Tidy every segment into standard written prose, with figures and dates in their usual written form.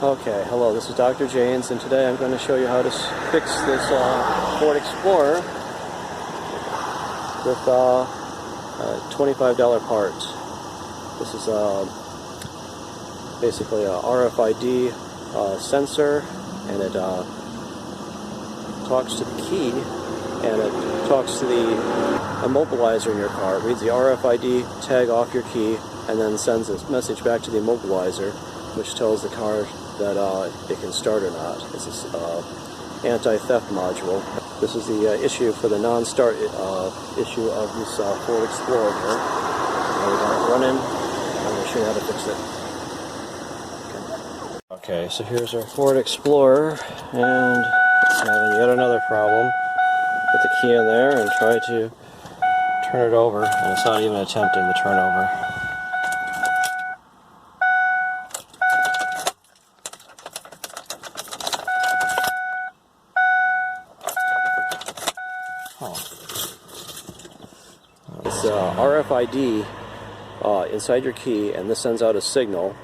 Okay, hello, this is Dr. Janes, and today I'm going to show you how to fix this Ford Explorer with $25 parts. This is basically a RFID sensor, and it talks to the key, and it talks to the immobilizer in your car. It reads the RFID tag off your key, and then sends a message back to the immobilizer, which tells the car that it can start or not. It's this anti-theft module. This is the issue for the non-start issue of this Ford Explorer here. Now we got it running. I'm going to show you how to fix it. Okay, so here's our Ford Explorer, and it's having yet another problem. Put the key in there and try to turn it over, and it's not even attempting the turnover. It's RFID inside your key, and this sends out a signal.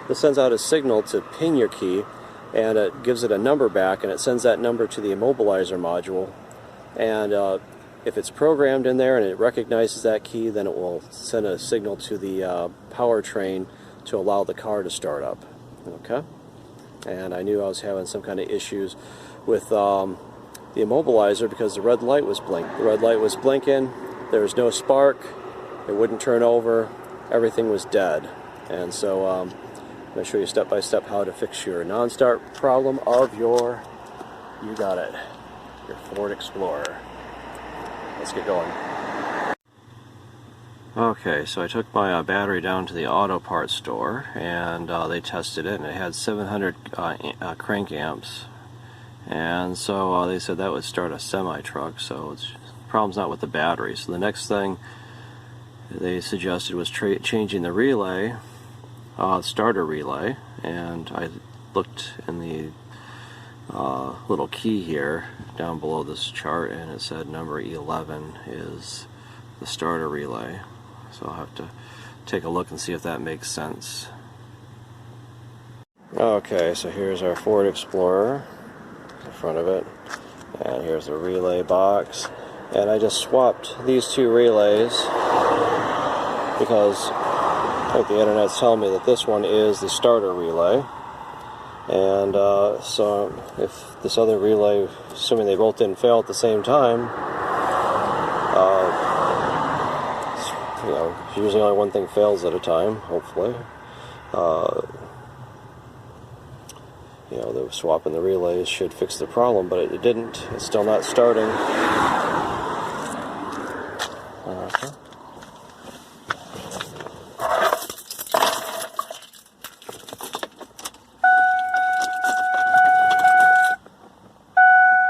This sends out a signal to ping your key, and it gives it a number back, and it sends that number to the immobilizer module. And if it's programmed in there and it recognizes that key, then it will send a signal to the powertrain to allow the car to start up. Okay? And I knew I was having some kind of issues with the immobilizer because the red light was blinking. The red light was blinking, there was no spark, it wouldn't turn over, everything was dead. And so I'm going to show you step by step how to fix your non-start problem of your, you got it, your Ford Explorer. Let's get going. Okay, so I took my battery down to the auto parts store, and they tested it, and it had 700 crank amps. And so they said that would start a semi-truck, so the problem's not with the battery. So the next thing they suggested was changing the relay, starter relay, and I looked in the little key here down below this chart, and it said number 11 is the starter relay. So I'll have to take a look and see if that makes sense. Okay, so here's our Ford Explorer, the front of it, and here's the relay box. And I just swapped these two relays because I think the internet's telling me that this one is the starter relay. And so if this other relay, assuming they both didn't fail at the same time, you know, usually only one thing fails at a time, hopefully. You know, the swapping the relays should fix the problem, but it didn't. It's still not starting. Okay.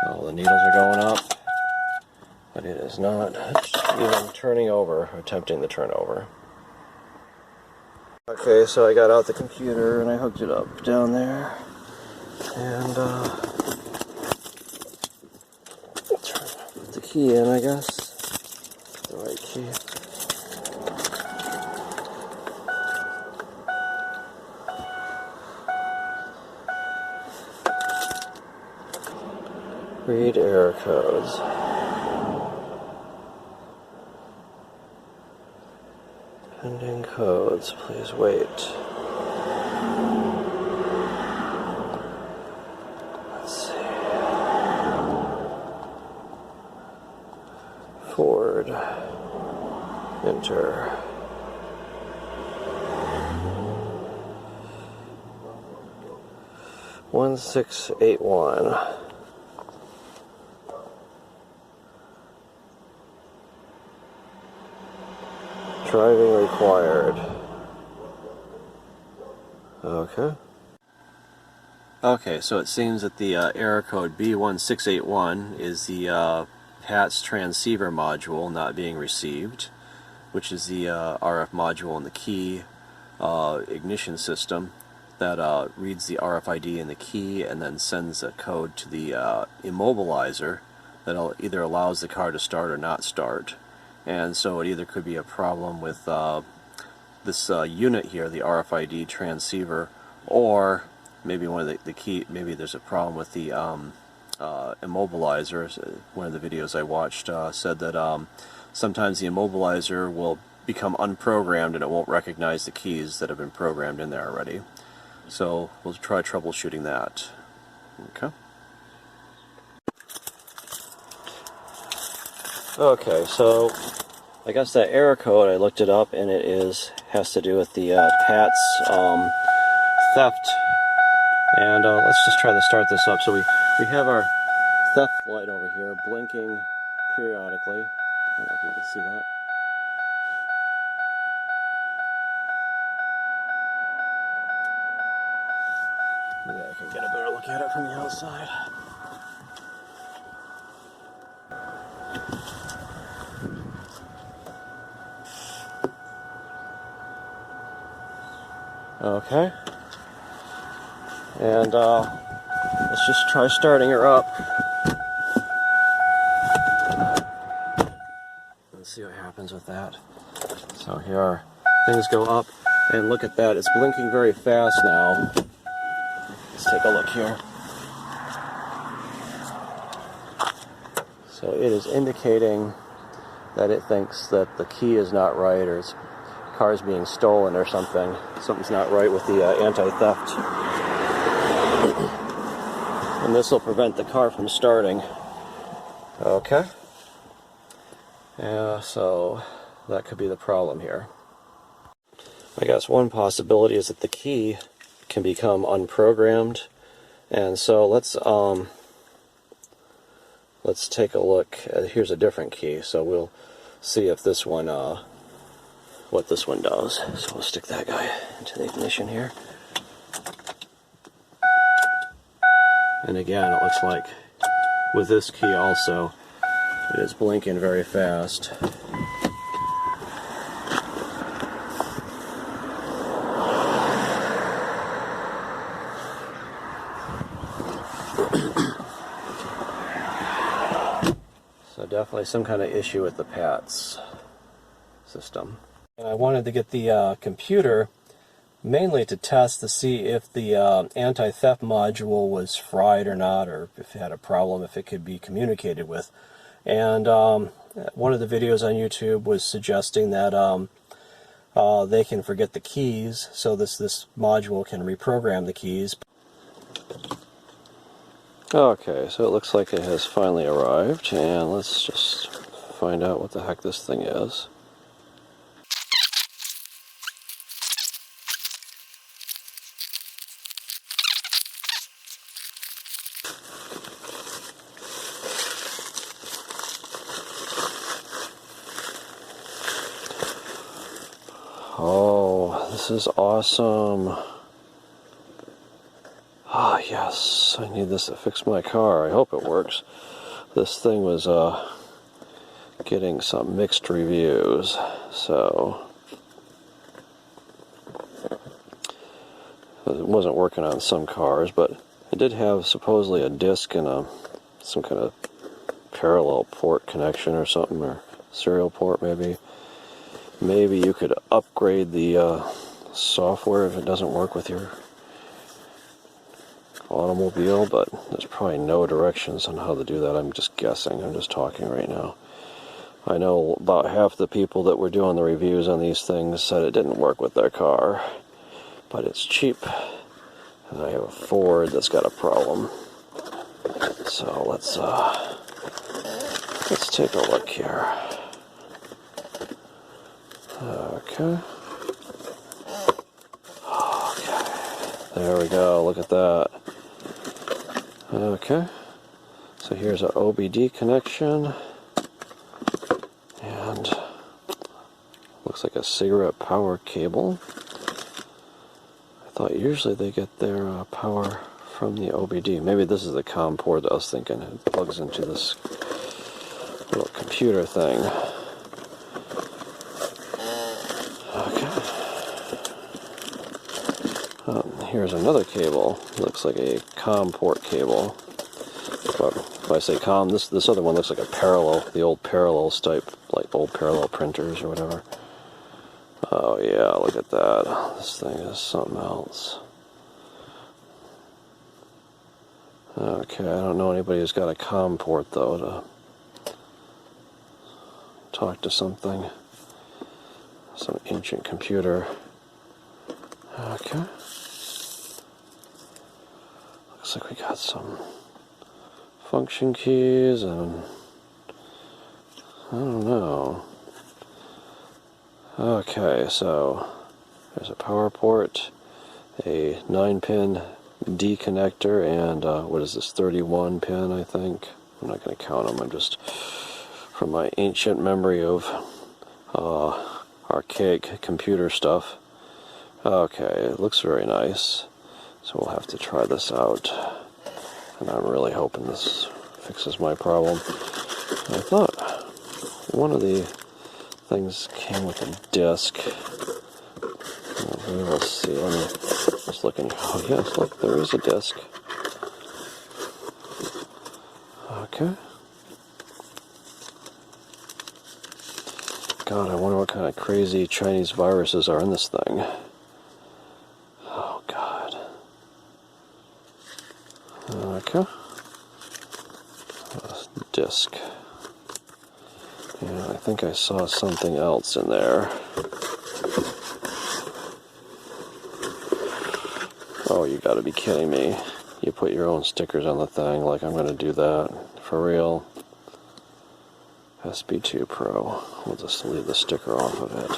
Oh, the needles are going up, but it is not even turning over, attempting the turnover. Okay, so I got out the computer and I hooked it up down there, and put the key in, I guess, the right key. Read error codes. Pending codes, please wait. Let's see. Ford. Enter. One 681. Driving required. Okay. Okay, so it seems that the error code B1681 is the PATS transceiver module not being received, which is the RF module in the key ignition system that reads the RFID in the key and then sends a code to the immobilizer that either allows the car to start or not start. And so it either could be a problem with this unit here, the RFID transceiver, or maybe one of the key, maybe there's a problem with the immobilizer. One of the videos I watched said that sometimes the immobilizer will become unprogrammed and it won't recognize the keys that have been programmed in there already. So we'll try troubleshooting that. Okay. Okay, so I guess that error code, I looked it up, and it has to do with the PATS theft. And let's just try to start this up. So we have our theft light over here blinking periodically. I don't know if you can see that. Maybe I can get a better look at it from the outside. Okay. And let's just try starting her up. Let's see what happens with that. So here our things go up, and look at that, it's blinking very fast now. Let's take a look here. So it is indicating that it thinks that the key is not right, or its car is being stolen or something. Something's not right with the anti-theft. And this will prevent the car from starting. Okay. Yeah, so that could be the problem here. I guess one possibility is that the key can become unprogrammed. And so let's take a look. Here's a different key, so we'll see if this one, what this one does. So we'll stick that guy into the ignition here. And again, it looks like with this key also, it is blinking very fast. So definitely some kind of issue with the PATS system. And I wanted to get the computer mainly to test to see if the anti-theft module was fried or not, or if it had a problem, if it could be communicated with. And one of the videos on YouTube was suggesting that they can forget the keys, so this module can reprogram the keys. Okay, so it looks like it has finally arrived, and let's just find out what the heck this thing is. Oh, this is awesome. Ah, yes, I need this to fix my car. I hope it works. This thing was getting some mixed reviews, so it wasn't working on some cars, but it did have supposedly a disc and some kind of parallel port connection or something, or serial port maybe. Maybe you could upgrade the software if it doesn't work with your automobile, but there's probably no directions on how to do that. I'm just guessing. I'm just talking right now. I know about half the people that were doing the reviews on these things said it didn't work with their car, but it's cheap, and I have a Ford that's got a problem. So let's take a look here. Okay. Okay. There we go. Look at that. Okay. So here's our OBD connection. And looks like a cigarette power cable. I thought usually they get their power from the OBD. Maybe this is the COM port that I was thinking. It plugs into this little computer thing. Here's another cable. Looks like a COM port cable. But if I say COM, this other one looks like a parallel, the old parallels type, like old parallel printers or whatever. Oh yeah, look at that. This thing is something else. Okay, I don't know anybody who's got a COM port though to talk to something. Some ancient computer. Okay. Looks like we got some function keys and I don't know. Okay, so there's a power port, a 9-pin D connector, and what is this, 31 pin, I think? I'm not going to count them, I'm just, from my ancient memory of archaic computer stuff. Okay, it looks very nice, so we'll have to try this out, and I'm really hoping this fixes my problem. I thought one of the things came with a disc. We'll see. Let me just looking. Oh yes, look, there is a disc. Okay. God, I wonder what kind of crazy Chinese viruses are in this thing. Oh God. Okay. Disc. Yeah, I think I saw something else in there. Oh, you gotta be kidding me. You put your own stickers on the thing, like I'm gonna do that. For real. SB2 Pro. We'll just leave the sticker off of it.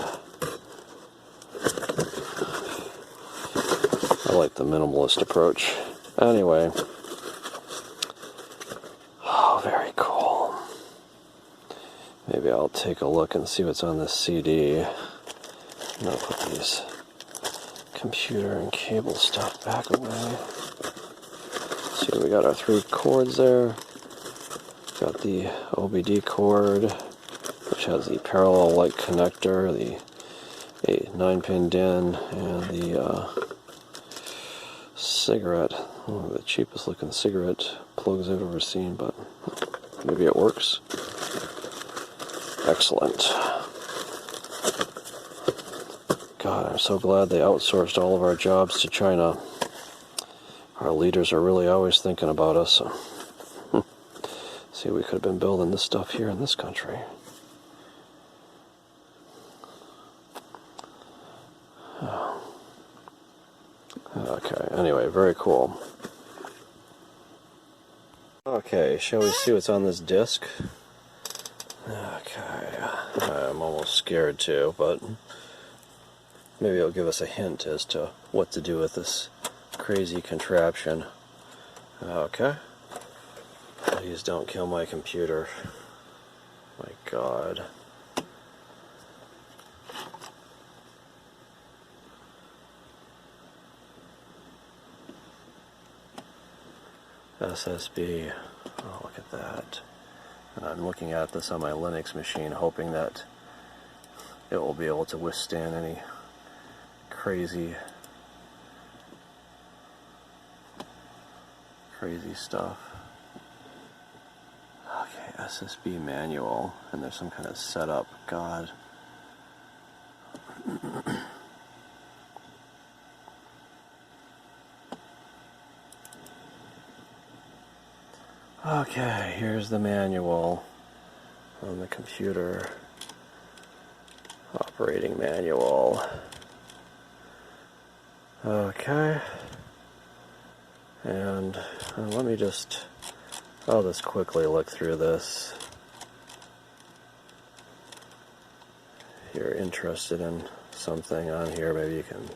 I like the minimalist approach. Anyway. Oh, very cool. Maybe I'll take a look and see what's on this CD. And I'll put these computer and cable stuff back away. See, we got our 3 cords there. Got the OBD cord, which has the parallel light connector, the 9-pin DIN, and the cigarette. Oh, the cheapest looking cigarette plugs I've ever seen, but maybe it works. Excellent. God, I'm so glad they outsourced all of our jobs to China. Our leaders are really always thinking about us. See, we could have been building this stuff here in this country. Oh. Okay, anyway, very cool. Okay, shall we see what's on this disc? Okay, I'm almost scared too, but maybe it'll give us a hint as to what to do with this crazy contraption. Okay. Please don't kill my computer. My God. SSB. Oh, look at that. And I'm looking at this on my Linux machine, hoping that it will be able to withstand any crazy stuff. Okay, SSB manual, and there's some kind of setup. God. Okay, here's the manual on the computer. Operating manual. Okay. And let me just, I'll just quickly look through this. If you're interested in something on here, maybe you can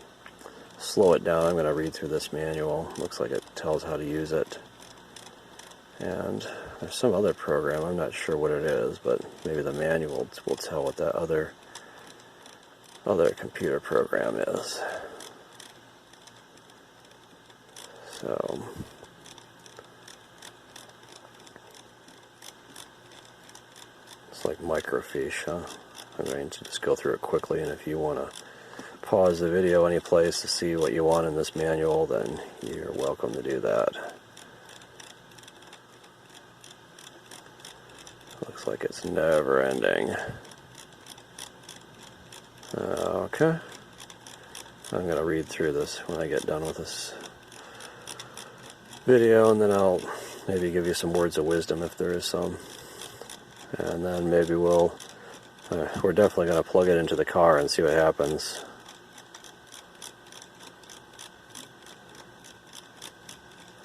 slow it down. I'm going to read through this manual. Looks like it tells how to use it. And there's some other program, I'm not sure what it is, but maybe the manual will tell what that other computer program is. So, it's like microfiche, huh? I'm going to just go through it quickly, and if you want to pause the video any place to see what you want in this manual, then you're welcome to do that. Looks like it's never ending. Okay. I'm going to read through this when I get done with this video, and then I'll maybe give you some words of wisdom if there is some. And then maybe we're definitely going to plug it into the car and see what happens.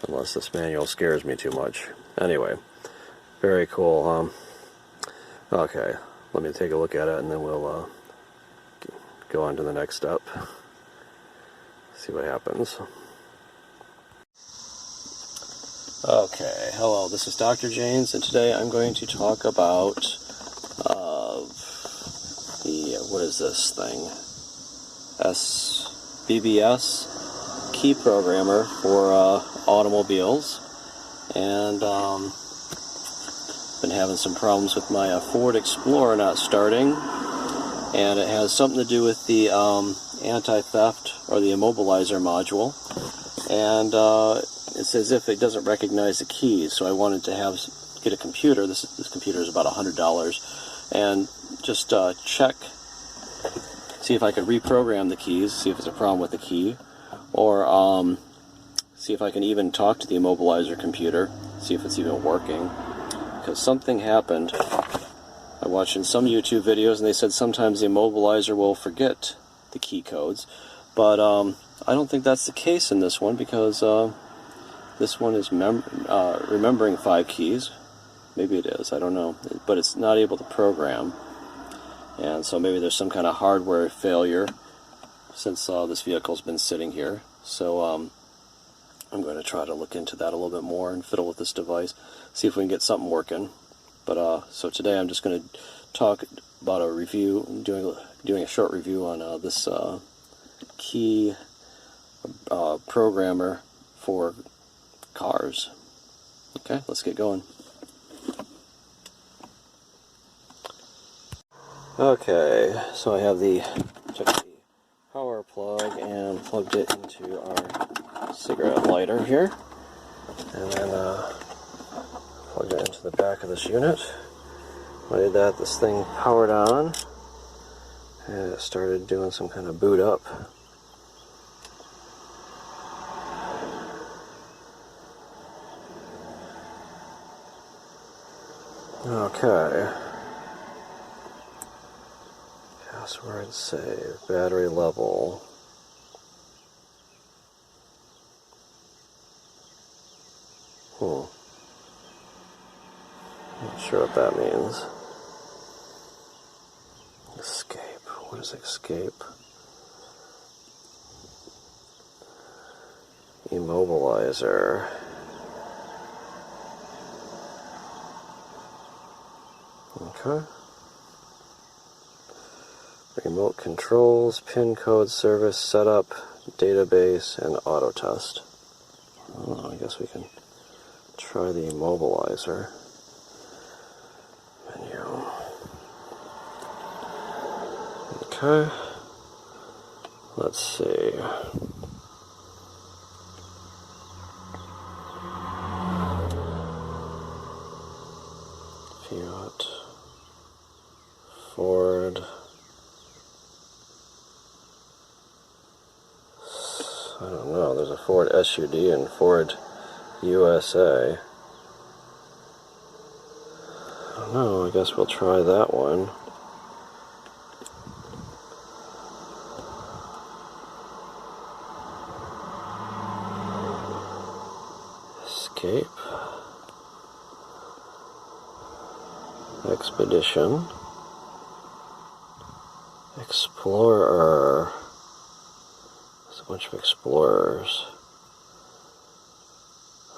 Unless this manual scares me too much. Anyway, very cool. Okay, let me take a look at it and then we'll go on to the next step. See what happens. Okay, hello, this is Dr. James, and today I'm going to talk about what is this thing? BBS key programmer for automobiles, and been having some problems with my Ford Explorer not starting, and it has something to do with the anti-theft or the Immobilizer module, and it's as if it doesn't recognize the keys. So I wanted to get a computer. This computer is about $100, and just check, see if I could reprogram the keys, see if it's a problem with the key, or see if I can even talk to the Immobilizer computer, see if it's even working. Because something happened. I watched in some YouTube videos, and they said sometimes the Immobilizer will forget the key codes, but I don't think that's the case in this one, because this one is remembering 5 keys. Maybe it is, I don't know, but it's not able to program, and so maybe there's some kind of hardware failure since this vehicle's been sitting here. So I'm going to try to look into that a little bit more and fiddle with this device, see if we can get something working. But so today I'm just going to talk about a review, doing a short review on this key programmer for cars. Okay, let's get going. Okay, so I have took the power plug and plugged it into our cigarette lighter here, and then plugged it into the back of this unit. When I did that, this thing powered on, and it started doing some kind of boot up. Okay. Password save, battery level. Not sure what that means. Escape. What is escape? Immobilizer. Okay. Remote controls, pin code, service, setup, database, and auto test. Oh, I guess we can try the Immobilizer menu. Okay. Let's see. Fiat, Ford. I don't know, there's a Ford SUD and Ford USA. I don't know, I guess we'll try that one. Escape. Expedition. Explorer. There's a bunch of explorers.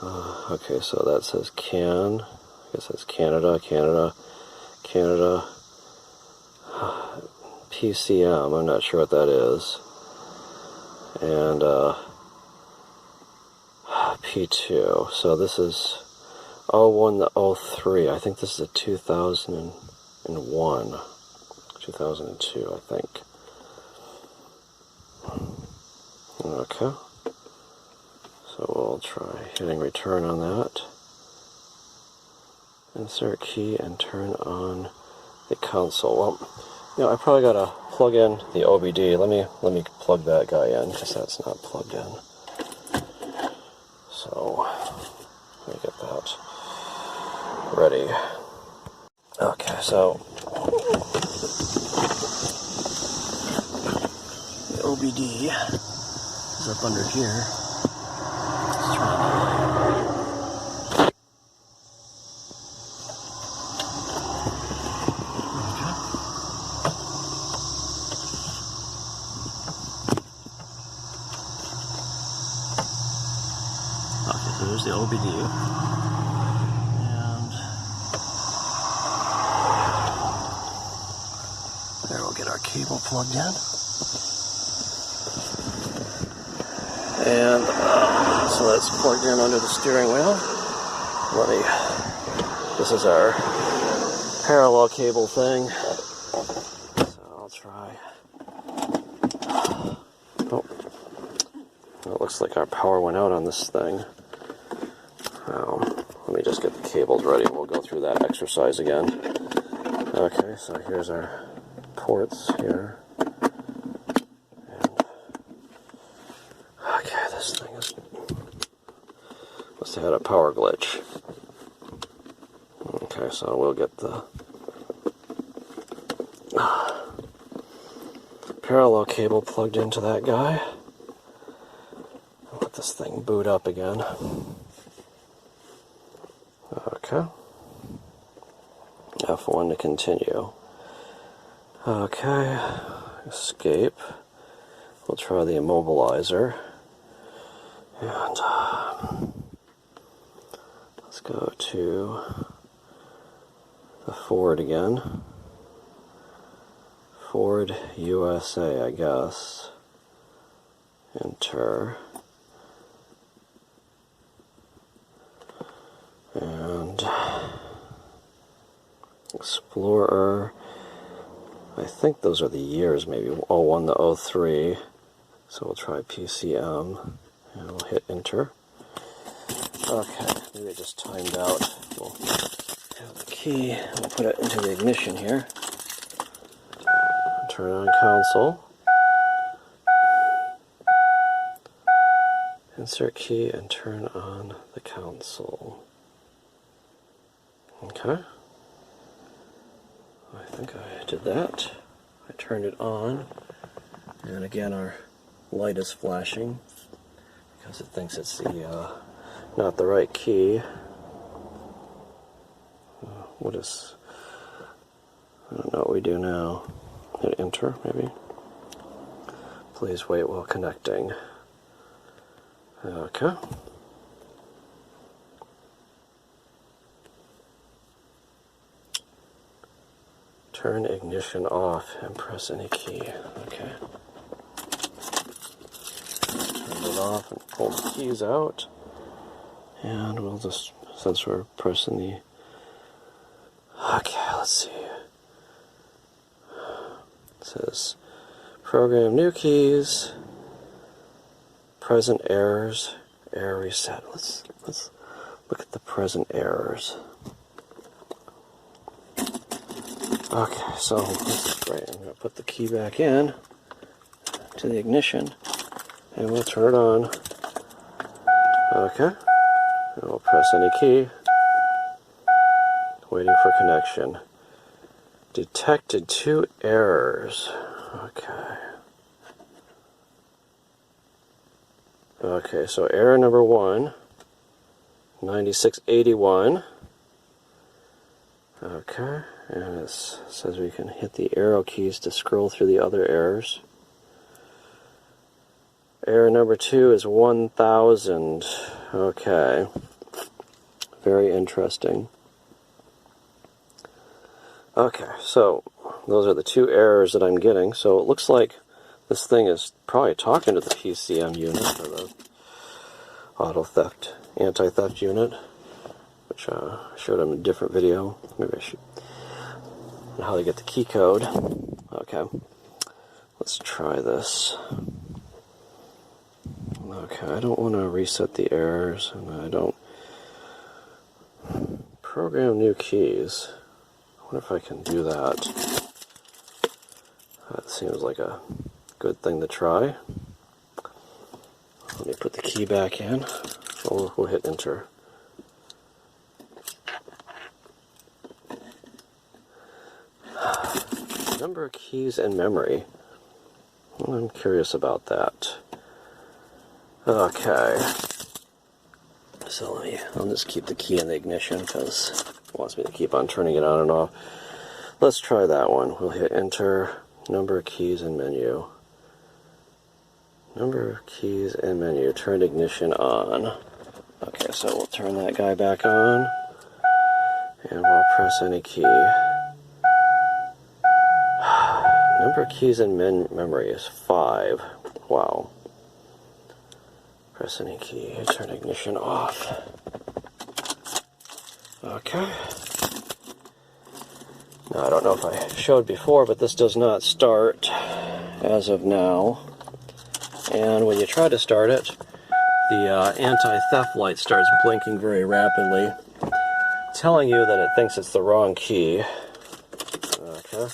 Okay, so that says I guess that's Canada. PCM, I'm not sure what that is. And P2. So this is 01 to 03. I think this is a 2001. 2002, I think. Okay. So we'll try hitting return on that. Insert key and turn on the console. Well, you know, I probably gotta plug in the OBD. Let me plug that guy in because that's not plugged in. So Let me get that ready. Okay, so the OBD is up under here. Let's try that. Okay, so there's the OBD. And there we'll get our cable plugged in. And so that's plugged in under the steering wheel. This is our parallel cable thing. So I'll try. Oh, it looks like our power went out on this thing. Let me just get the cables ready and we'll go through that exercise again. Okay, so here's our ports here. Okay, this thing must have had a power glitch. Okay, so we'll get the parallel cable plugged into that guy. Let this thing boot up again. Okay. F1 to continue. Okay. Escape. We'll try the Immobilizer. And let's go to the Ford again. Ford USA, I guess. Enter. And Explorer. I think those are the years, maybe 01 to 03. So we'll try PCM. And we'll hit enter. Okay, maybe it just timed out. We'll have the key, we'll put it into the ignition here. Turn on console. Insert key and turn on the console. Okay. I think I did that. I turned it on. And again, our light is flashing because it thinks it's the not the right key. I don't know what we do now. Hit enter, maybe. Please wait while connecting. Okay. Turn ignition off and press any key. Okay. Turn it off and pull the keys out. And we'll just, since we're pressing the... Okay, let's see. It says, program new keys, present errors, error reset. Let's look at the present errors. Okay, so this is great. I'm going to put the key back in to the ignition and we'll turn it on. Okay, and we'll press any key. Waiting for connection. Detected 2 errors. Okay. Okay, so error number 1, 9681. Okay, and it says we can hit the arrow keys to scroll through the other errors. Error number 2 is 1000. Okay. Very interesting. Okay, so those are the 2 errors that I'm getting. So it looks like this thing is probably talking to the PCM unit, or the auto theft, anti-theft unit, which I showed in a different video. Maybe I should. And how to get the key code. Okay, let's try this. Okay, I don't want to reset the errors, and I don't program new keys. I wonder if I can do that. That seems like a good thing to try. Let me put the key back in. We'll hit enter. number of keys in memory. I'm curious about that. Okay. So I'll just keep the key in the ignition because it wants me to keep on turning it on and off. Let's try that one. We'll hit enter, number of keys in menu. Number of keys in menu, turn ignition on. Okay, so we'll turn that guy back on, and we'll press any key. Number of keys in memory is 5. Wow. Press any key, turn ignition off. Okay. Now, I don't know if I showed before, but this does not start as of now. And when you try to start it, the anti-theft light starts blinking very rapidly, telling you that it thinks it's the wrong key. Okay.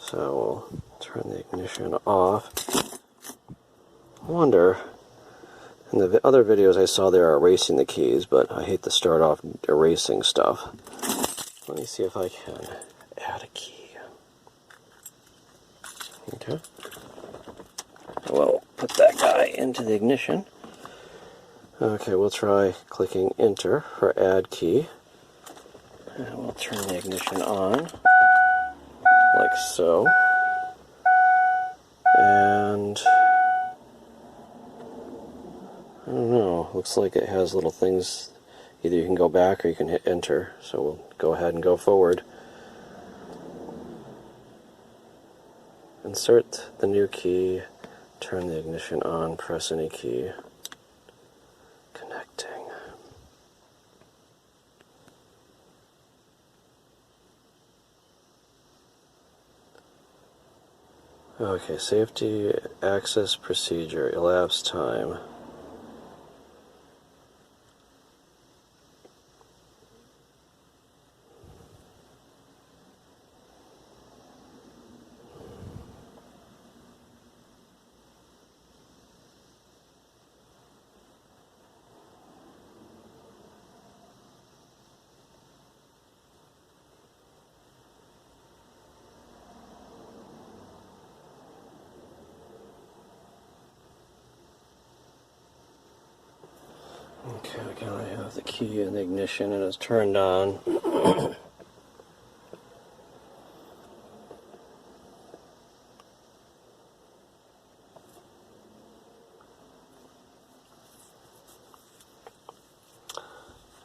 So we'll turn the ignition off. I wonder, in the other videos I saw they're erasing the keys, but I hate to start off erasing stuff. Let me see if I can add a key. Okay. We'll put that guy into the ignition. Okay, we'll try clicking enter for add key. And we'll turn the ignition on, like so. And I don't know, looks like it has little things. Either you can go back or you can hit enter. So we'll go ahead and go forward. Insert the new key, turn the ignition on, press any key. Connecting. Okay, safety access procedure, elapsed time. Okay, again I have the key in the ignition and it's turned on.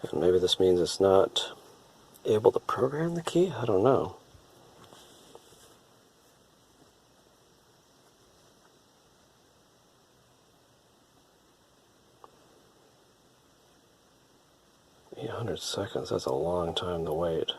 And maybe this means it's not able to program the key? I don't know. Seconds, that's a long time to wait.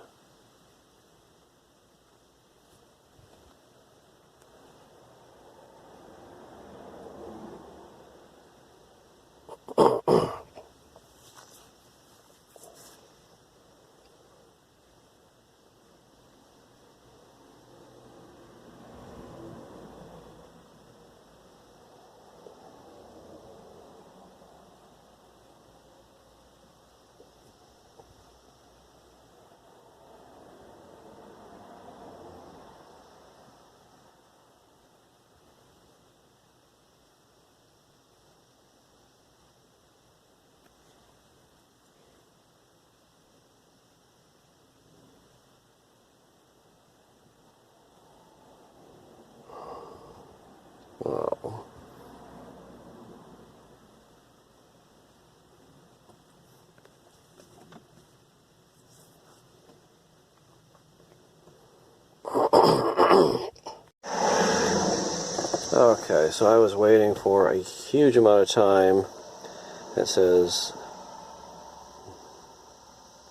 Wow. Okay, so I was waiting for a huge amount of time. It says,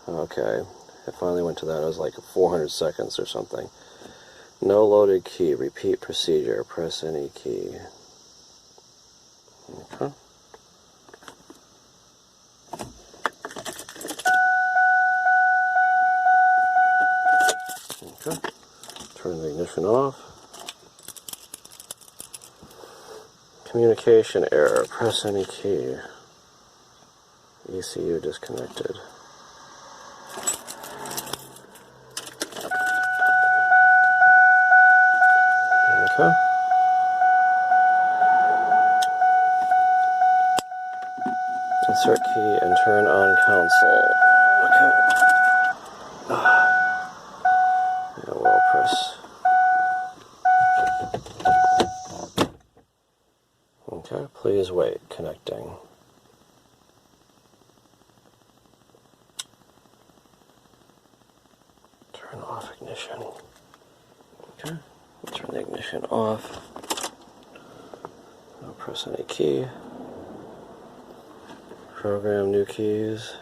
okay, it finally went to that. It was like 400 seconds or something. No loaded key, repeat procedure, press any key. Okay. Okay. Turn the ignition off. Communication error, press any key. ECU disconnected. Okay. Insert key and turn on console. Okay. Yeah, we'll press. Okay, please wait. Connecting. Turn off ignition. Okay, we'll turn the ignition off. I'll press any key. Program new keys.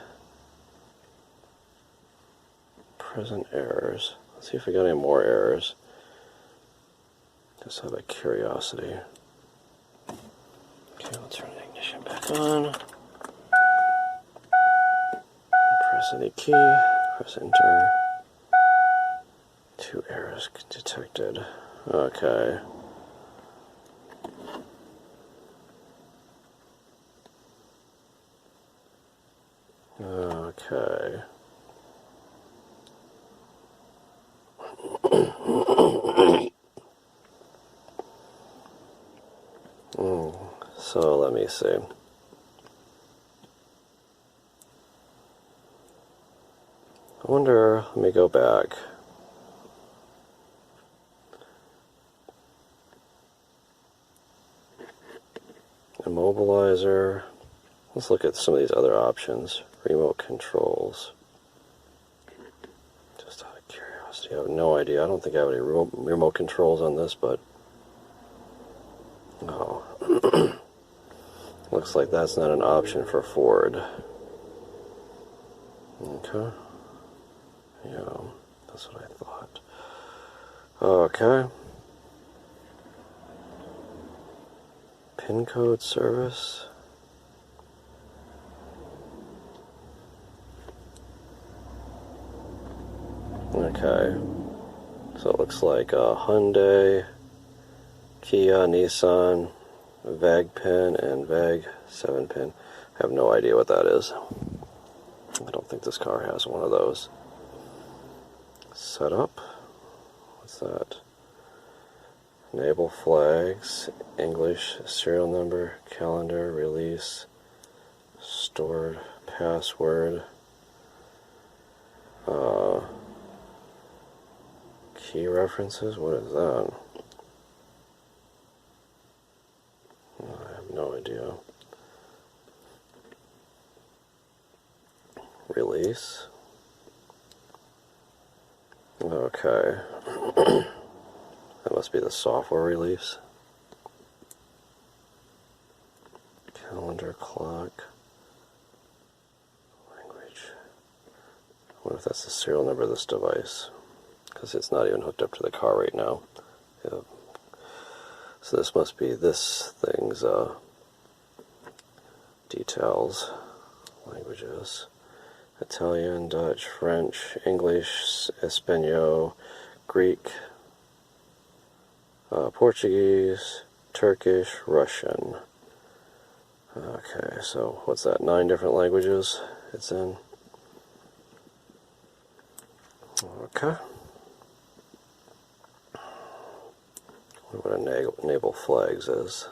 Present errors. Let's see if we got any more errors. Just out of curiosity. Okay, we'll turn the ignition back on. Press any key. Press enter. 2 errors detected. Okay. Okay. So let me see. I wonder, let me go back. Immobilizer. Let's look at some of these other options. Remote controls. Just out of curiosity, I have no idea. I don't think I have any remote controls on this, but no. Looks like that's not an option for Ford. Okay. Yeah, that's what I thought. Okay. PIN code service. Okay. So it looks like Hyundai, Kia, Nissan, VAG pin, and VAG 7 pin. I have no idea what that is. I don't think this car has one of those. Setup. What's that? Enable flags, English, serial number, calendar, release, stored password, key references. What is that? I have no idea. Release. Okay. That must be the software release. Calendar, clock, language. I wonder if that's the serial number of this device, because it's not even hooked up to the car right now. Yeah. So this must be this thing's details. Languages. Italian, Dutch, French, English, Espanol, Greek, Portuguese, Turkish, Russian. Okay, so what's that? 9 different languages it's in. Okay. I wonder what enable flags is.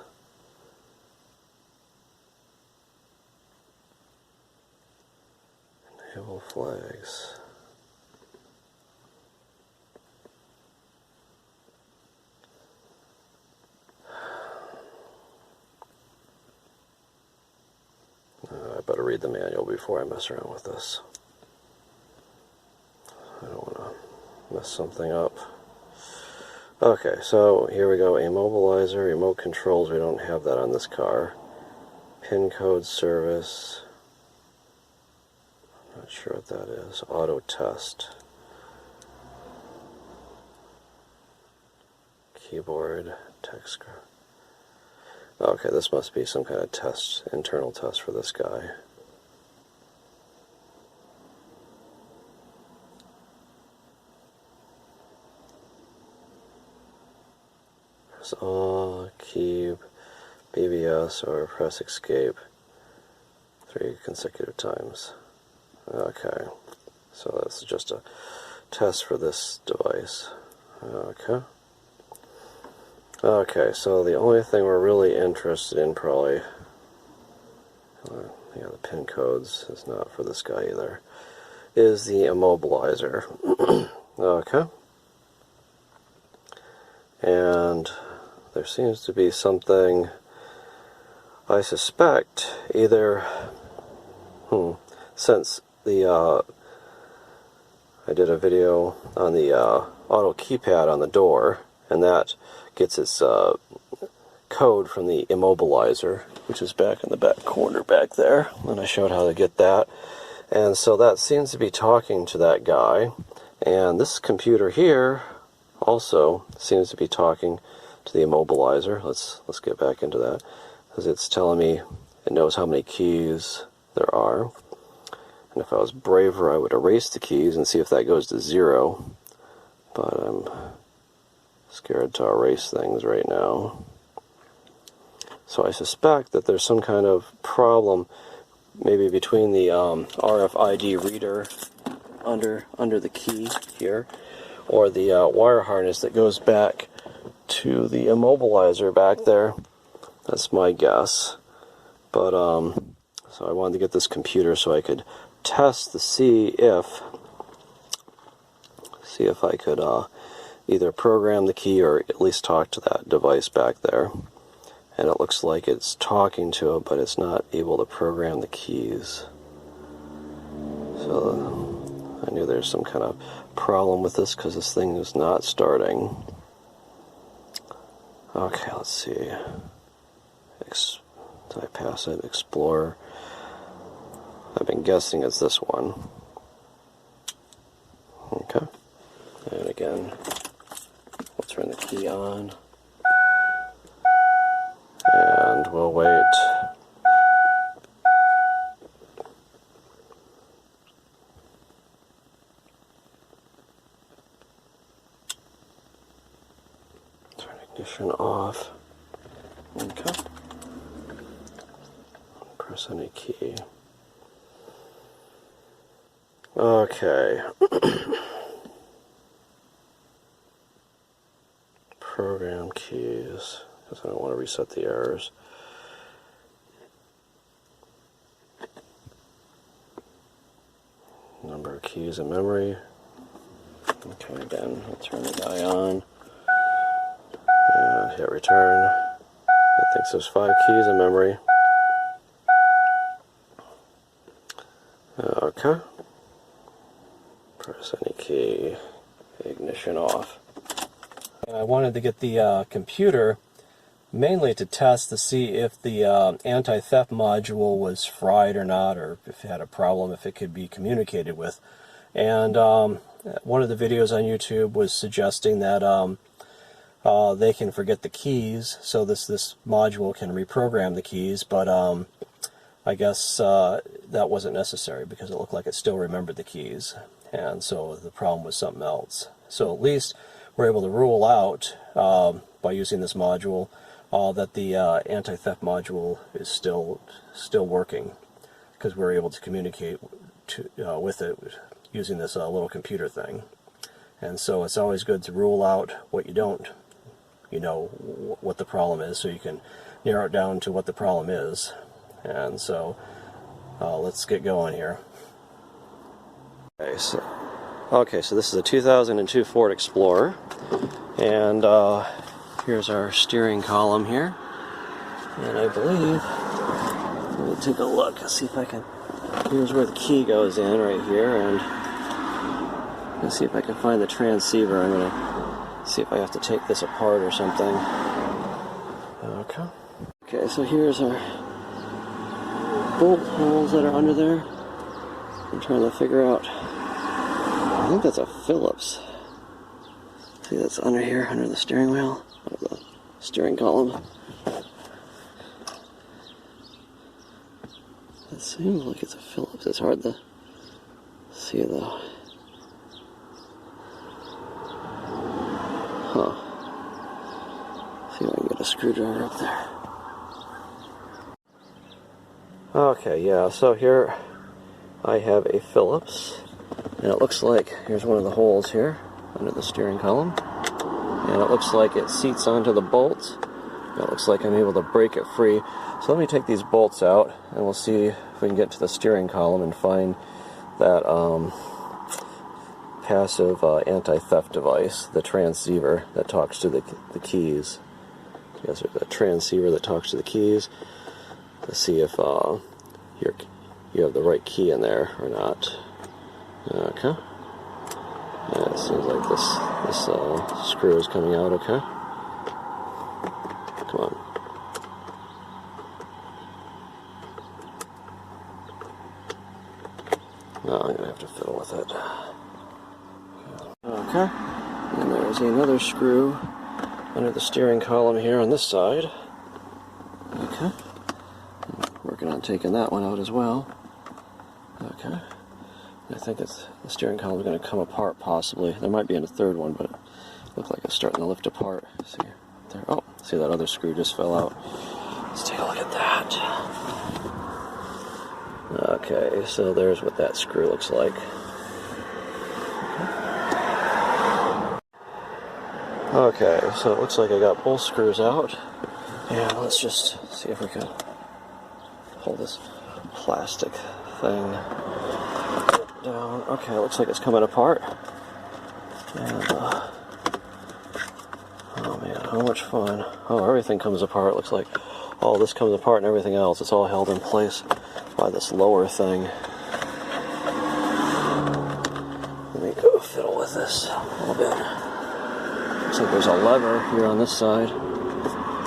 Enable flags. I better read the manual before I mess around with this. I don't want to mess something up. Okay, so here we go. Immobilizer, remote controls. We don't have that on this car. PIN code service. I'm not sure what that is. Auto test. Keyboard, text. Okay, this must be some kind of test, internal test for this guy. Press all, key, BBS, or press escape 3 consecutive times. Okay, so that's just a test for this device. Okay. Okay, so the only thing we're really interested in probably, yeah, the pin codes is not for this guy either, is the immobilizer. Okay. And there seems to be something, I suspect, either, since the, I did a video on the auto keypad on the door, and that gets its code from the immobilizer, which is back in the back corner back there, and I showed how to get that. And so that seems to be talking to that guy, and this computer here also seems to be talking to the immobilizer. Let's get back into that, because it's telling me it knows how many keys there are, and if I was braver I would erase the keys and see if that goes to 0, but I'm scared to erase things right now. So I suspect that there's some kind of problem maybe between the RFID reader under the key here, or the wire harness that goes back to the immobilizer back there. That's my guess. But so I wanted to get this computer so I could test to see if I could either program the key or at least talk to that device back there. And it looks like it's talking to it, but it's not able to program the keys. So I knew there's some kind of problem with this because this thing is not starting. Okay, let's see. Did I pass it? Explorer. I've been guessing it's this one. Okay. And again, we'll turn the key on. And we'll wait. Turn ignition off. Okay. Press any key. Okay. Program keys, because I don't want to reset the errors. Number of keys in memory. Okay, again, I'll turn the guy on. And hit return. It thinks there's 5 keys in memory. Okay. Press any key. Ignition off. And I wanted to get the computer mainly to test to see if the anti-theft module was fried or not, or if it had a problem, if it could be communicated with. And one of the videos on YouTube was suggesting that they can forget the keys, so this module can reprogram the keys, but I guess that wasn't necessary because it looked like it still remembered the keys, and so the problem was something else. So at least we're able to rule out by using this module that the anti-theft module is still working, because we're able to communicate with it using this little computer thing. And so it's always good to rule out what you don't, what the problem is, so you can narrow it down to what the problem is. And so let's get going here. Okay, so this is a 2002 Ford Explorer, and here's our steering column here. And I believe, let me take a look and see if I can, here's where the key goes in right here, and let's see if I can find the transceiver. I'm going to see if I have to take this apart or something. Okay. Okay, so here's our bolt holes that are under there. I'm trying to figure out, I think that's a Phillips. See, that's under here, under the steering wheel, or the steering column. It seems like it's a Phillips. It's hard to see though. Huh. See if I can get a screwdriver up there. Okay, yeah, so here I have a Phillips, and it looks like here's one of the holes here under the steering column. and it looks like it seats onto the bolt. It looks like I'm able to break it free. So let me take these bolts out, and we'll see if we can get to the steering column and find that passive anti-theft device, the transceiver that talks to the keys. Yes, there's a transceiver that talks to the keys to see if you have the right key in there or not. Okay. Yeah, it seems like this screw is coming out. Okay. Come on. No, I'm gonna have to fiddle with it. Okay. And there's another screw under the steering column here on this side. Okay. Working on taking that one out as well. Okay. I think the steering column is going to come apart possibly. There might be a third one, but it looks like it's starting to lift apart. See there? Oh, see that other screw just fell out. Let's take a look at that. Okay, so there's what that screw looks like. Okay, so it looks like I got both screws out. And let's just see if we can pull this plastic thing down. Okay, it looks like it's coming apart. And, oh man, how much fun. Oh, everything comes apart. It looks like all this comes apart and everything else. It's all held in place by this lower thing. Let me go fiddle with this a little bit. Looks like there's a lever here on this side.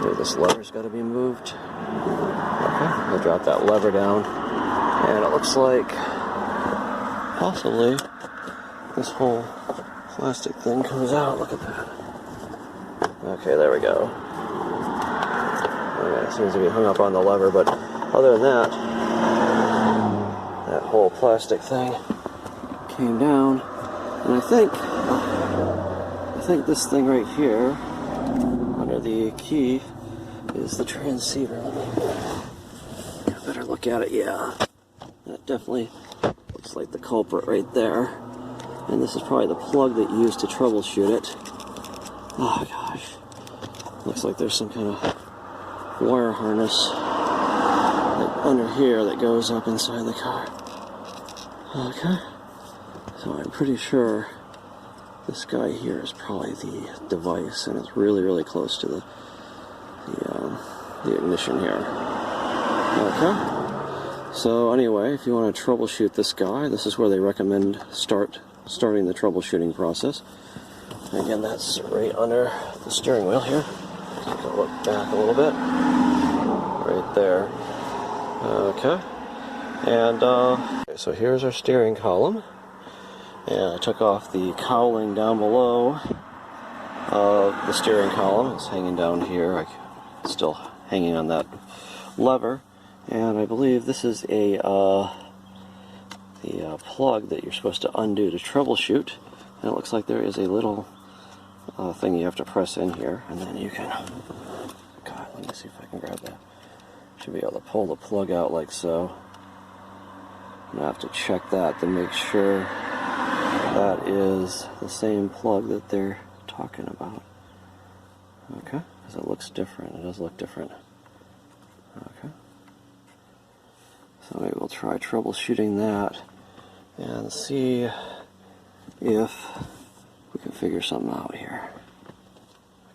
Maybe this lever's got to be moved. Okay, I'll drop that lever down. And it looks like possibly this whole plastic thing comes out. Look at that. Okay, there we go. Okay, it seems to be hung up on the lever, but other than that, that whole plastic thing came down. And I think this thing right here under the key is the transceiver. I better look at it. Yeah, that definitely looks like the culprit right there. And this is probably the plug that you use to troubleshoot it. Oh gosh, looks like there's some kind of wire harness under here that goes up inside the car. Okay, so I'm pretty sure this guy here is probably the device, and it's really, really close to the ignition here. Okay. So anyway, if you want to troubleshoot this guy, this is where they recommend starting the troubleshooting process. And again, that's right under the steering wheel here. Take a look back a little bit. Right there. Okay. And so here's our steering column. And I took off the cowling down below the steering column. It's hanging down here. It's still hanging on that lever. And I believe this is the plug that you're supposed to undo to troubleshoot. And it looks like there is a little thing you have to press in here, and then you can. God, let me see if I can grab that. Should be able to pull the plug out like so. I'm gonna have to check that to make sure that is the same plug that they're talking about. Okay, because it looks different. It does look different. Okay. So maybe we'll try troubleshooting that and see if we can figure something out here.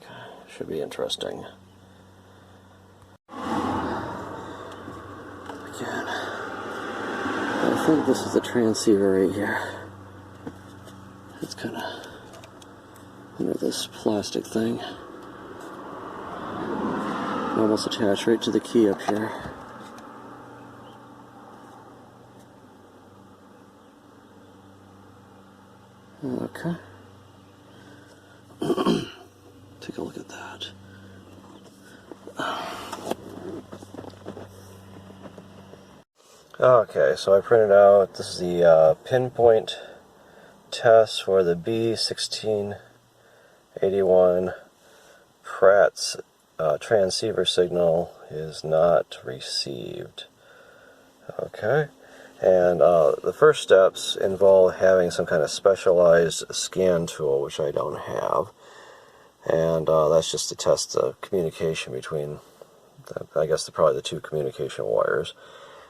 Okay, should be interesting. Again, I think this is the transceiver right here. It's kind of under this plastic thing. Almost attached right to the key up here. Okay. Take a look at that. Okay, so I printed out, this is the pinpoint test for the B1681 Pratt's transceiver signal is not received. Okay. And the first steps involve having some kind of specialized scan tool, which I don't have. and that's just to test the communication between, I guess, probably the two communication wires,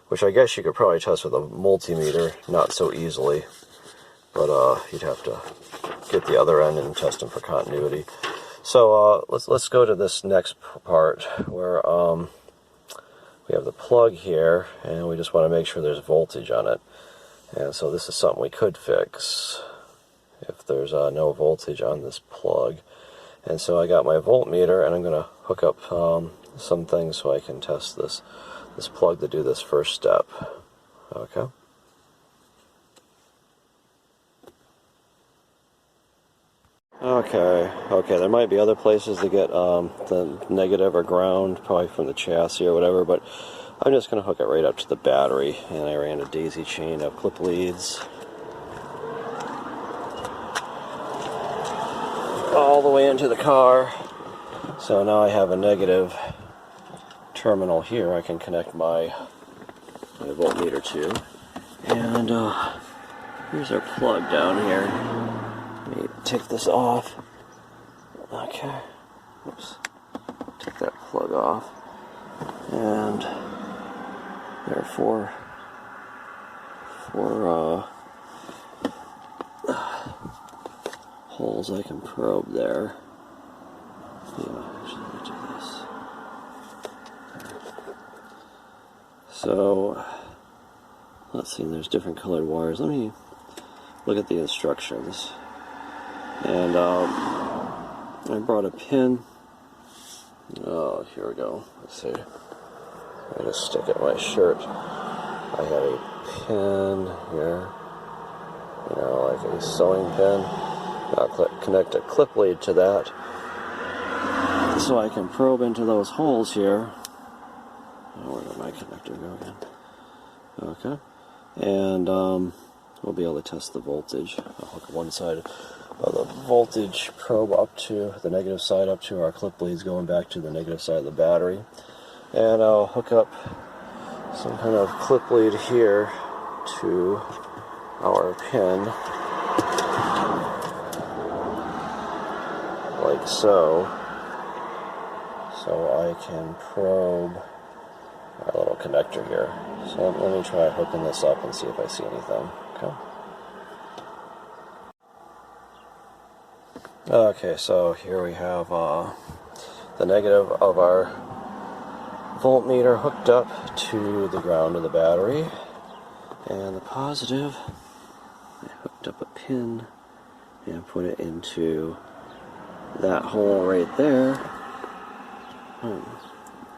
which I guess you could probably test with a multimeter, not so easily, but you'd have to get the other end and test them for continuity. So let's go to this next part where we have the plug here, and we just want to make sure there's voltage on it. And so this is something we could fix if there's no voltage on this plug. And so I got my voltmeter, and I'm going to hook up some things so I can test this plug to do this first step. Okay. Okay, there might be other places to get the negative or ground, probably from the chassis or whatever, but I'm just going to hook it right up to the battery, and I ran a daisy chain of clip leads all the way into the car. So now I have a negative terminal here I can connect my voltmeter to, and here's our plug down here. Let me take this off. Okay. Oops. Take that plug off. And there are four holes I can probe there. Yeah, actually, let me do this. So, let's see, there's different colored wires. Let me look at the instructions. And I brought a pin. Oh, here we go. Let's see. I'm going to stick it in my shirt. I have a pin here, like a sewing pin. I'll connect a clip lead to that so I can probe into those holes here. Oh, where did my connector go again? Okay. And we'll be able to test the voltage. I'll hook one side of the voltage probe up to the negative side, up to our clip leads going back to the negative side of the battery. And I'll hook up some kind of clip lead here to our pin, like so. So I can probe our little connector here. So let me try hooking this up and see if I see anything. Okay. Okay, so here we have the negative of our voltmeter hooked up to the ground of the battery, and the positive, I hooked up a pin and put it into that hole right there. Is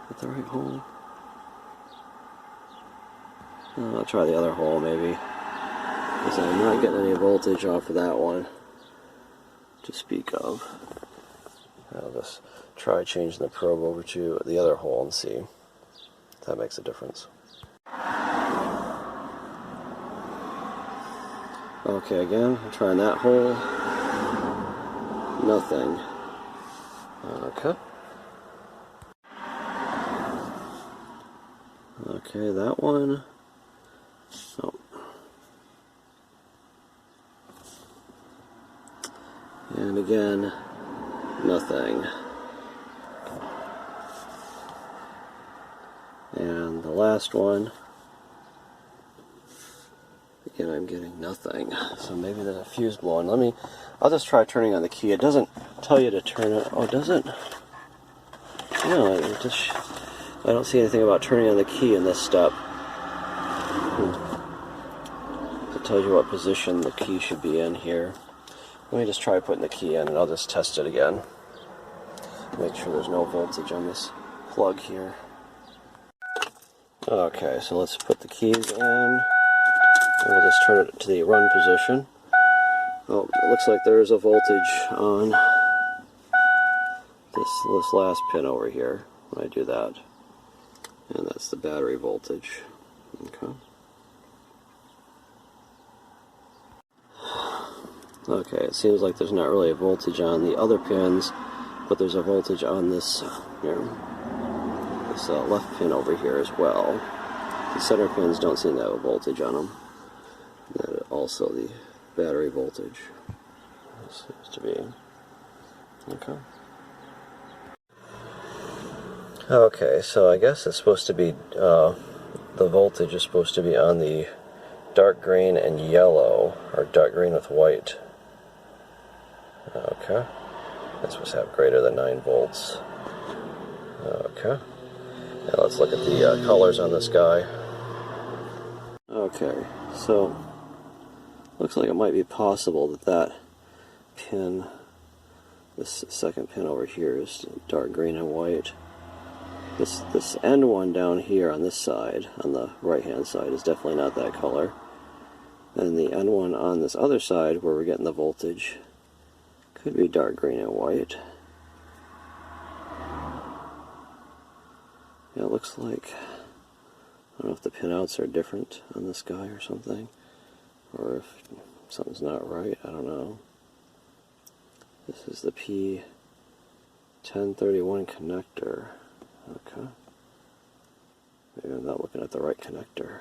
that the right hole? I'll try the other hole maybe, because I'm not getting any voltage off of that one to speak of. I'll just try changing the probe over to the other hole and see if that makes a difference. Okay, again, I'm trying that hole. Nothing. Okay. Okay, that one. Oh. And again, nothing. And the last one, again, I'm getting nothing. So maybe there's a fuse blowing. I'll just try turning on the key. It doesn't tell you to turn it. Oh, it doesn't? No, I don't see anything about turning on the key in this step. It tells you what position the key should be in here. Let me just try putting the key in, and I'll just test it again. Make sure there's no voltage on this plug here. Okay, so let's put the keys in. And we'll just turn it to the run position. Oh, it looks like there is a voltage on this last pin over here when I do that. And that's the battery voltage. Okay. Okay, it seems like there's not really a voltage on the other pins, but there's a voltage on this here, this left pin over here as well. The center pins don't seem to have a voltage on them. And also the battery voltage seems to be. Okay. Okay, so I guess it's supposed to be, the voltage is supposed to be on the dark green and yellow, or dark green with white. Okay, it's supposed to have greater than 9 volts. Okay, now let's look at the colors on this guy. Okay, so looks like it might be possible that that pin, this second pin over here, is dark green and white. This end one down here on this side, on the right hand side, is definitely not that color. And the end one on this other side, where we're getting the voltage, could be dark green and white. Yeah, it looks like, I don't know if the pinouts are different on this guy or something, or if something's not right, I don't know. This is the P1031 connector. Okay. Maybe I'm not looking at the right connector.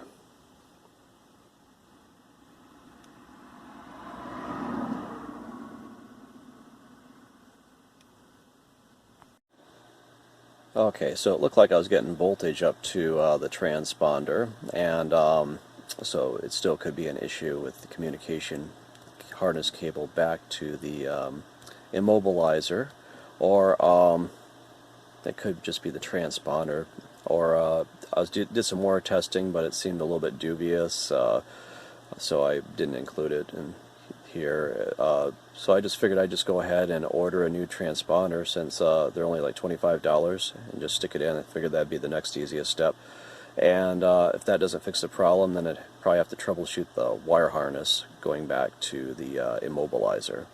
Okay, so it looked like I was getting voltage up to the transponder, and so it still could be an issue with the communication harness cable back to the immobilizer, or that could just be the transponder, or I did some more testing, but it seemed a little bit dubious, so I didn't include it in here. So I just figured I'd just go ahead and order a new transponder, since they're only like $25, and just stick it in. I figured that'd be the next easiest step. And if that doesn't fix the problem, then I'd probably have to troubleshoot the wire harness going back to the immobilizer.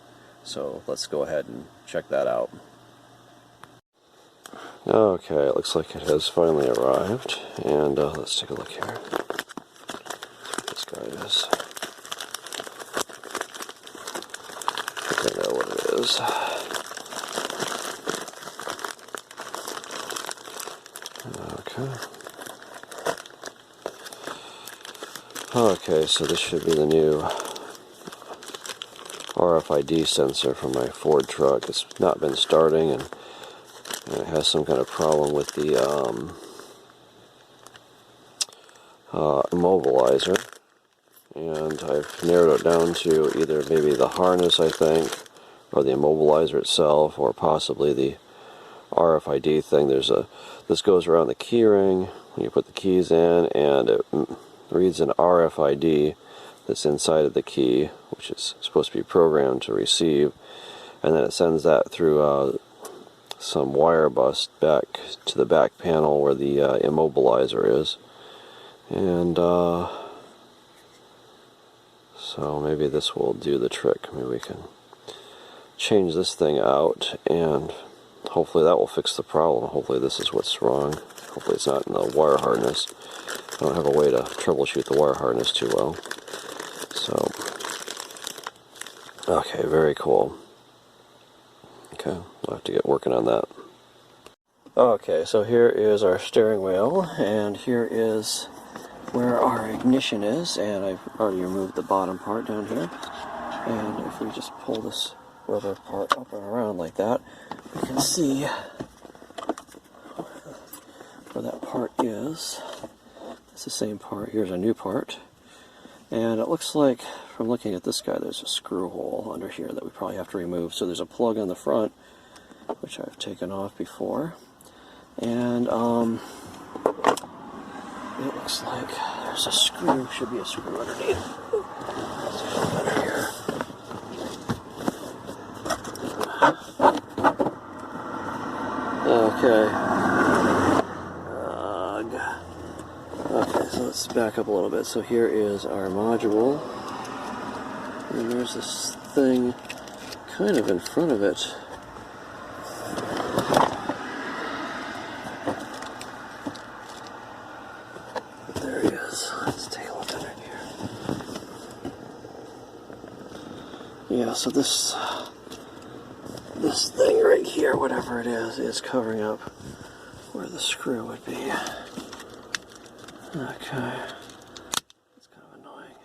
So let's go ahead and check that out. Okay, it looks like it has finally arrived, and let's take a look here. This guy is. I think I know what it is. Okay. Okay, so this should be the new RFID sensor for my Ford truck. It's not been starting, and it has some kind of problem with the immobilizer, and I've narrowed it down to either maybe the harness, I think, or the immobilizer itself, or possibly the RFID thing. This goes around the key ring when you put the keys in, and it reads an RFID that's inside of the key, which is supposed to be programmed to receive, and then it sends that through some wire bus back to the back panel where the immobilizer is. And so maybe this will do the trick. Maybe we can change this thing out, and hopefully that will fix the problem. Hopefully this is what's wrong. Hopefully it's not in the wire harness. I don't have a way to troubleshoot the wire harness too well. So, okay, very cool. Okay, I'll have to get working on that. Okay, so here is our steering wheel, and here is where our ignition is, and I've already removed the bottom part down here. And if we just pull this rubber part up and around like that, we can see where that part is. It's the same part. Here's a new part. And it looks like, from looking at this guy, there's a screw hole under here that we probably have to remove. So there's a plug on the front, which I've taken off before. And it looks like there's a screw, should be a screw underneath. Let's put it under here. Okay. Okay, so let's back up a little bit. So here is our module, and there's this thing kind of in front of it. There he is. Let's take a look under here. Yeah, so this thing right here, whatever it is covering up where the screw would be. Okay. It's kind of annoying.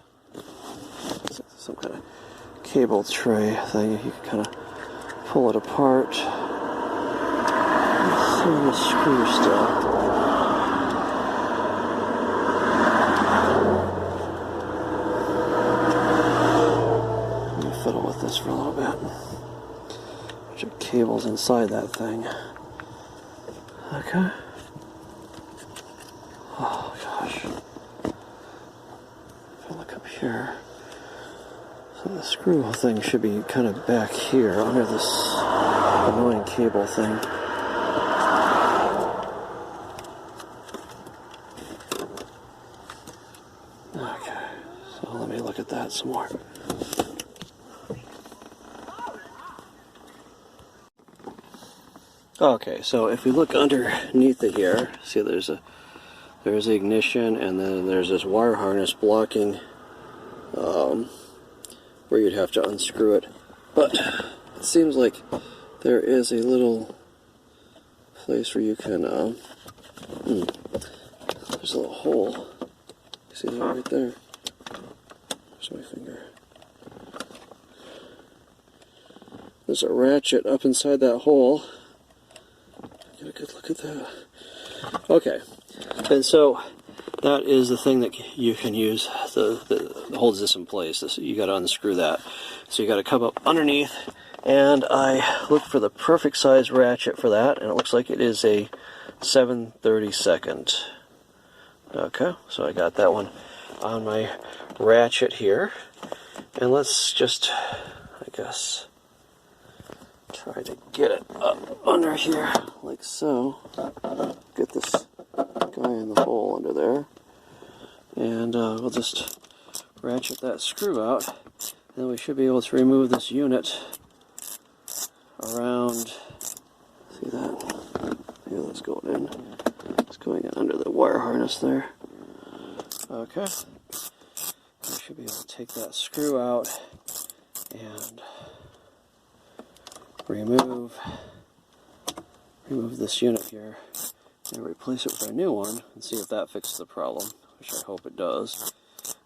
It's some kind of cable tray thing. You can kind of pull it apart. Let's on the screw still. Let me fiddle with this for a little bit. Bunch of cables inside that thing. Okay. Oh gosh. If I look up here, so the screw thing should be kind of back here under this annoying cable thing. Okay, so let me look at that some more. Okay, so if we look underneath it here, see there's the ignition, and then there's this wire harness blocking where you'd have to unscrew it. But it seems like there is a little place where you can, there's a little hole. See that right there? There's my finger. There's a ratchet up inside that hole. Get a good look at that. Okay, and so that is the thing that you can use that holds this in place. You got to unscrew that. So you got to come up underneath, and I looked for the perfect size ratchet for that, and it looks like it is a 7/32. Okay, so I got that one on my ratchet here, and let's just, I guess, try to get it up under here, like so. Get this guy in the hole under there, and we'll just ratchet that screw out, and then we should be able to remove this unit around. See that? Yeah, that's going in. It's going in under the wire harness there. Okay. We should be able to take that screw out and remove this unit here and replace it with a new one and see if that fixes the problem, which I hope it does,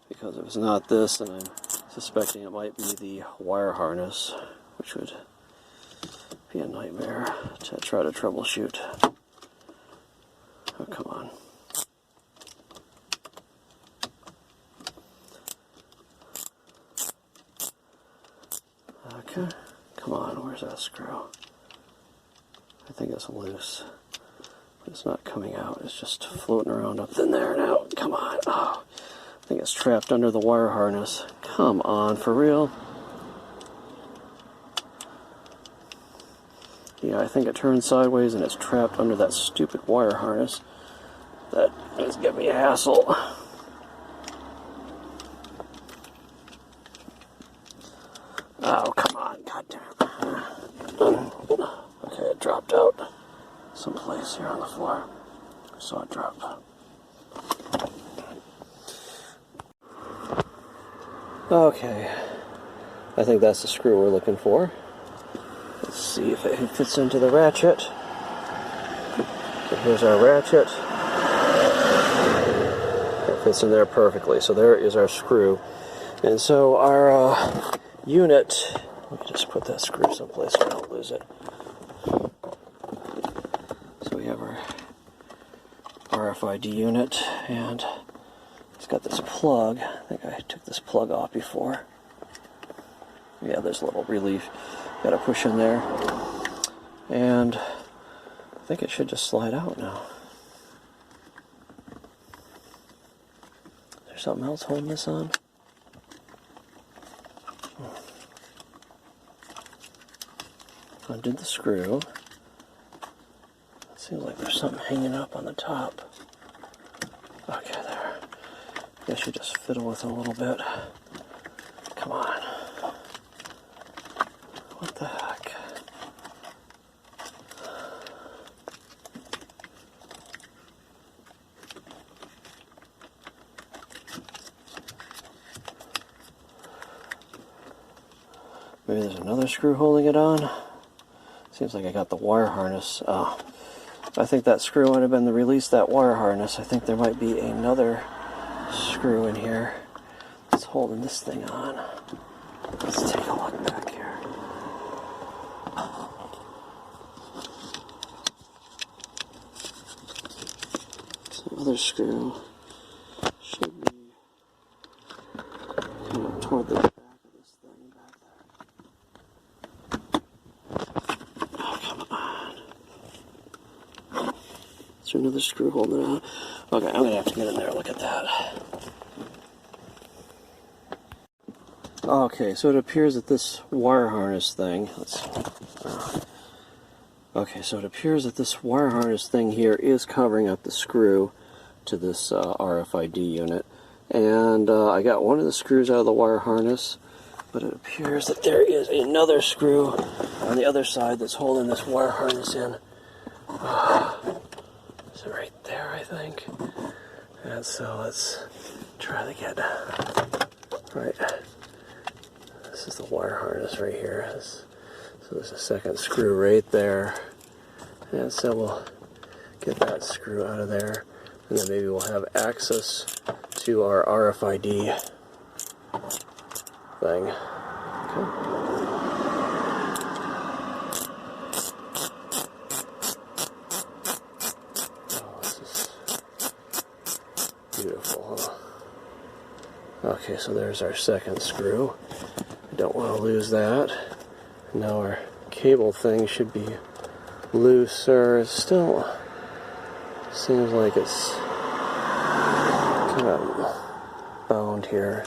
because if it's not this, then I'm suspecting it might be the wire harness, which would be a nightmare to try to troubleshoot. Oh, come on. Okay, come on, where's that screw? I think it's loose. It's not coming out, it's just floating around up in there now. Come on. Oh, I think it's trapped under the wire harness. Come on, for real? Yeah, I think it turned sideways and it's trapped under that stupid wire harness. That is giving me a hassle. Oh, come on, goddamn. Okay, it dropped out someplace here on the floor. I saw it drop. Okay, I think that's the screw we're looking for. Let's see if it fits into the ratchet. So here's our ratchet. It fits in there perfectly. So there is our screw. And so our unit, let me just put that screw someplace so I don't lose it. So we have our RFID unit, and it's got this plug. I think I took this plug off before. Yeah, there's a little relief. Got to push in there, and I think it should just slide out now. Is there something else holding this on? Undid the screw. It seems like there's something hanging up on the top. Okay, there. Guess you just fiddle with it a little bit. Come on. What the heck? Maybe there's another screw holding it on. Seems like I got the wire harness. I think that screw might have been to release that wire harness. I think there might be another screw in here that's holding this thing on. Let's take a look back here. So the other screw should be kind of toward the back of this thing back there. Oh, come on. Is there another screw holding it out? Okay, I'm going to have to get in there and look at that. Okay, so it appears that this wire harness thing, okay, so it appears that this wire harness thing here is covering up the screw to this RFID unit. And I got one of the screws out of the wire harness, but it appears that there is another screw on the other side that's holding this wire harness in. Is it right there, I think? And so let's try to get right. This is the wire harness right here. So there's a second screw right there. And so we'll get that screw out of there. And then maybe we'll have access to our RFID thing. Okay. Oh, this is beautiful, huh? Okay, so there's our second screw. I don't want to lose that. Now our cable thing should be looser. It still seems like it's kind of bound here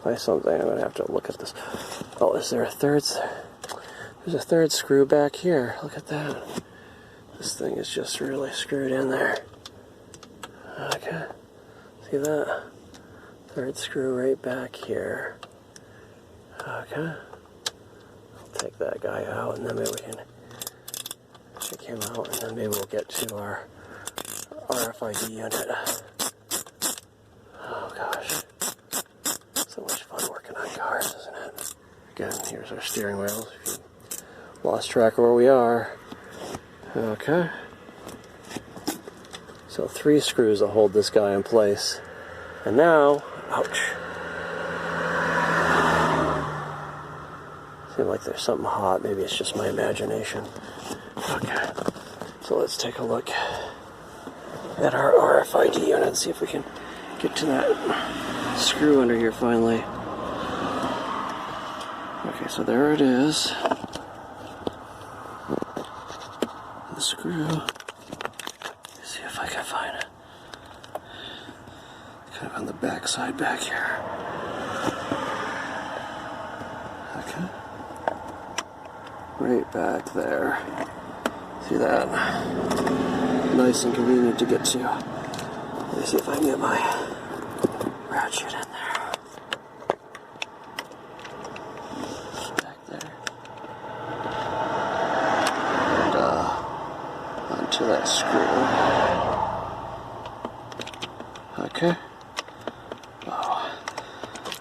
by something. I'm going to have to look at this. Oh, is there a third? There's a third screw back here. Look at that. This thing is just really screwed in there. Okay. See that? Third screw right back here. Okay. I'll take that guy out, and then maybe we can check him out, and then maybe we'll get to our RFID unit. Oh gosh. So much fun working on cars, isn't it? Again, here's our steering wheels. If you lost track of where we are. Okay. So 3 screws to hold this guy in place. And now, ouch. Seems like there's something hot. Maybe it's just my imagination. Okay. So let's take a look at our RFID unit and see if we can get to that screw under here finally. Okay, so there it is. The screw. Let's see if I can find it. Kind of on the back side back here. Okay. Right back there. See that? Nice and convenient to get to. Let me see if I can get my ratchet in there. Back there. And onto that screw. Okay. Oh,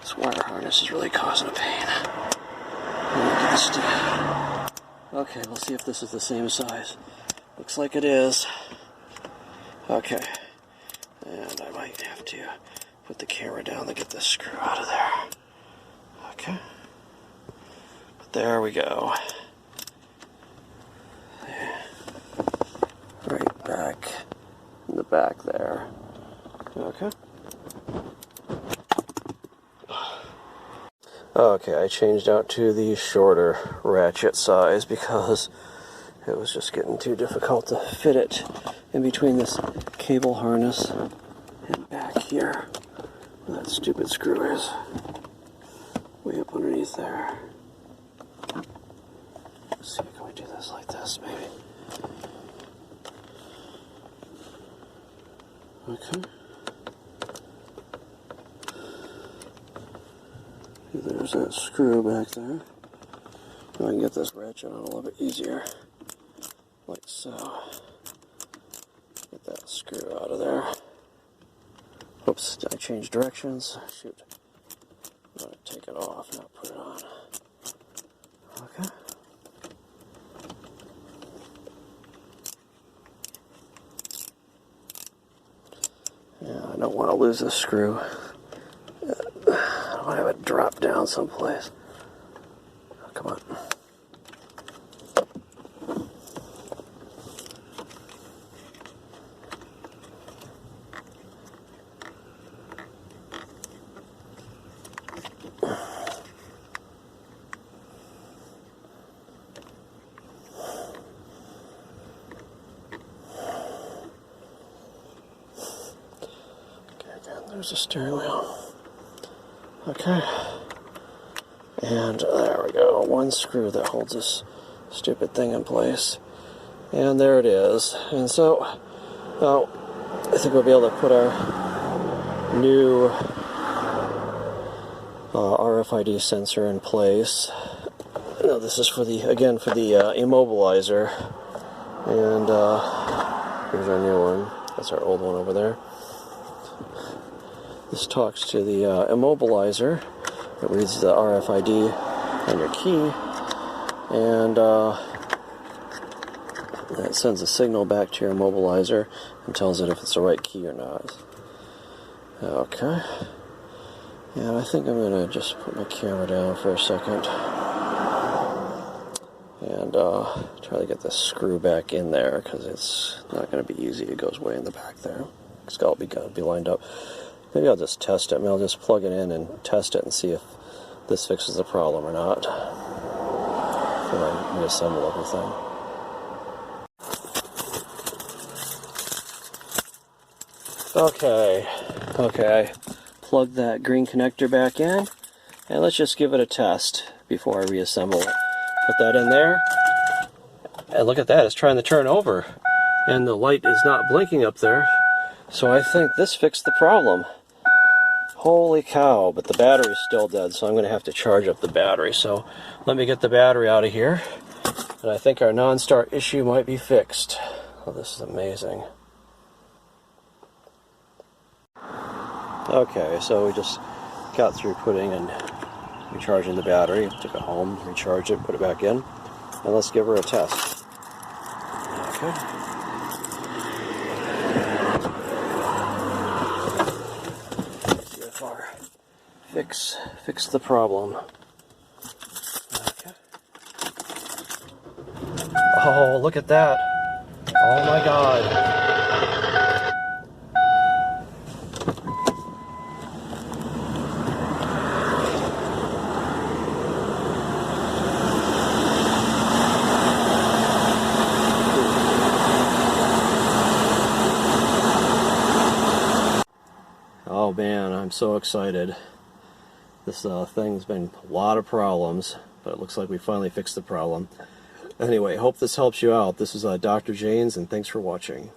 this wire harness is really causing a pain. Look at this stuff. Okay, we'll see if this is the same size. Looks like it is. Okay. And I might have to put the camera down to get this screw out of there. Okay. But there we go. Right back in the back there. Okay. Okay, I changed out to the shorter ratchet size because it was just getting too difficult to fit it in between this cable harness and back here where that stupid screw is. Way up underneath there. Let's see, can we do this like this, maybe? Okay. There's that screw back there. I can get this ratchet on a little bit easier. Like so. Get that screw out of there. Oops, I changed directions. Shoot. I'm going to take it off, not put it on. Okay. Yeah, I don't want to lose this screw. I don't want to have it drop down someplace. Oh, come on. There's the steering wheel. Okay. And there we go. One screw that holds this stupid thing in place. And there it is. And so, I think we'll be able to put our new RFID sensor in place. Now, this is for the Immobilizer. And here's our new one. That's our old one over there. This talks to the Immobilizer. It reads the RFID on your key, and it sends a signal back to your Immobilizer and tells it if it's the right key or not. Okay. And I think I'm going to just put my camera down for a second and try to get this screw back in there, because it's not going to be easy. It goes way in the back there. It's got to be lined up. Maybe I'll just test it. Maybe I'll just plug it in and test it and see if this fixes the problem or not. Before I reassemble everything. Okay, I plugged that green connector back in, and let's just give it a test before I reassemble it. Put that in there, and look at that, it's trying to turn over, and the light is not blinking up there, so I think this fixed the problem. Holy cow, but the battery's still dead, so I'm going to have to charge up the battery. So let me get the battery out of here, and I think our non-start issue might be fixed. Oh, this is amazing. Okay, so we just got through putting and recharging the battery. Took it home, recharged it, put it back in, and let's give her a test. Okay. Fix the problem. Okay. Oh, look at that. Oh my God. Oh man, I'm so excited. This thing's been a lot of problems, but it looks like we finally fixed the problem. Anyway, hope this helps you out. This is Dr. Janes, and thanks for watching.